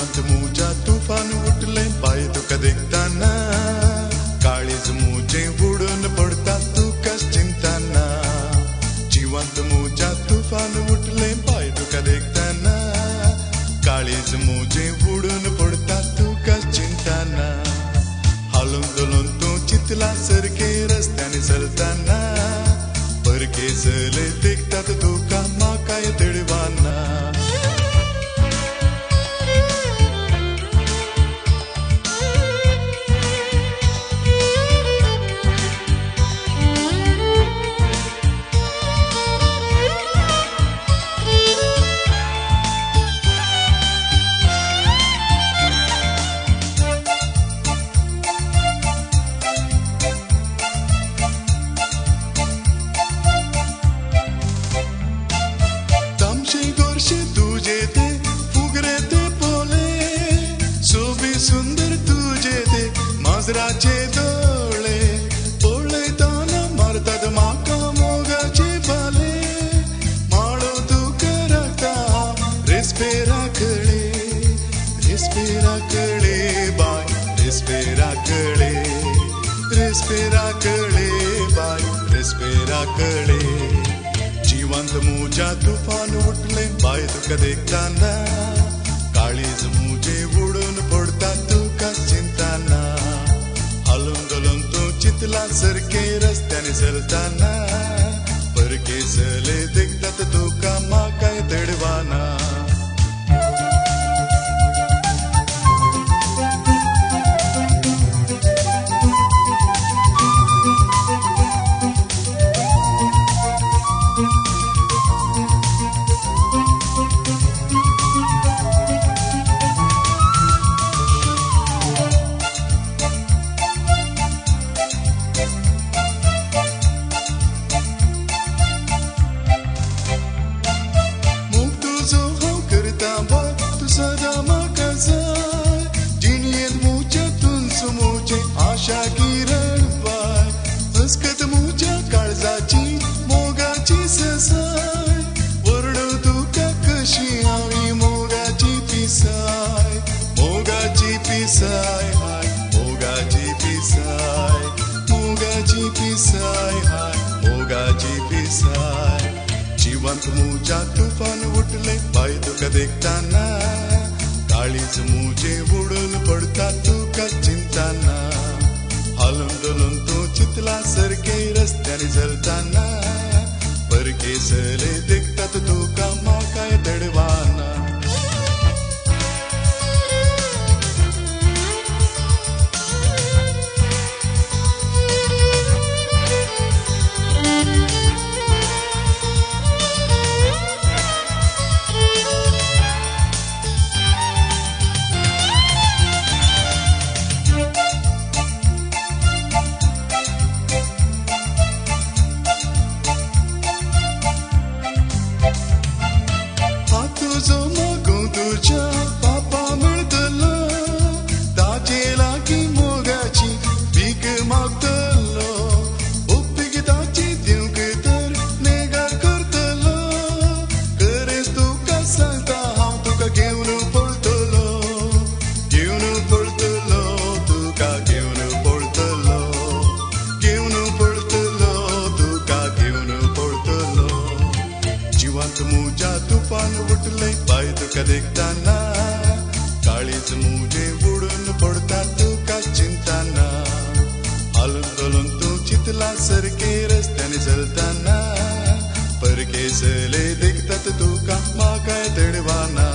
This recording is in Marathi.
जिवंत मुजा तुफान उठले पाय तुका देखताना काळीज मुजे उडून पडता तुका चिंताना जिवंत मुजा तुफान उठले पाय तुका देखताना काळीज मुजे उडून पडता तुका चिंताना हालून दोलून तू चितला सरके रस्त्याने चलताना परके चले देखतात तुका माकाय तिडवाना सुंदर तुझे ते माजराचे डोळे पळयताना मारतात म्हाका मोगाचे बाले माळो तुका राखता रेस्पेरा कळे बाय रेस्पेरा कळे बाय रेस्पेरा कळे जिवंत मुजा तुफान उठले बाय तुका देखताना काळीज मुजे उडून पडता तुका चिंताना हालून दोलून तू चितला सरके रस्त्याने चलताना परके चले देखतात तुका माकाय तिडवाना सदा म्हाका जाय जिणयेंत मुज्यातून सुमोचे आशा किरण बाय हस्कत मुज्या काळजाची मोगाची ससाय वर्णू तुका कशी हांवी मोगाची पिसाय हाय मोगाची पिसाय जिवंत मुजा तुफान उठले पाय तुका देखताना काळीज मुजे उडून पडता तुका चिंताना हालून दोलून तू चितला सरके रस्त्याने चलताना परके चले देखतात तुका माकाय तिडवाना तुझो मागूं तुझ्या पापा मेळटलो ताचे लागीं मोगाची भीक मागतलो ओप्पीक ताची दिवंक तर नेगार करतलो गरज तुका सांगता हांव तुका घेवन पळतलो तुका घेवन पळतलो जिवंत मुजा तुफान उठले पाय तुका देखताना काळीज मुजे उडून पडता तुका चिंताना हालून दोलून तू चितला सरके रस्त्याने चलताना परके चले देखतात तुका माकाय तिडवाना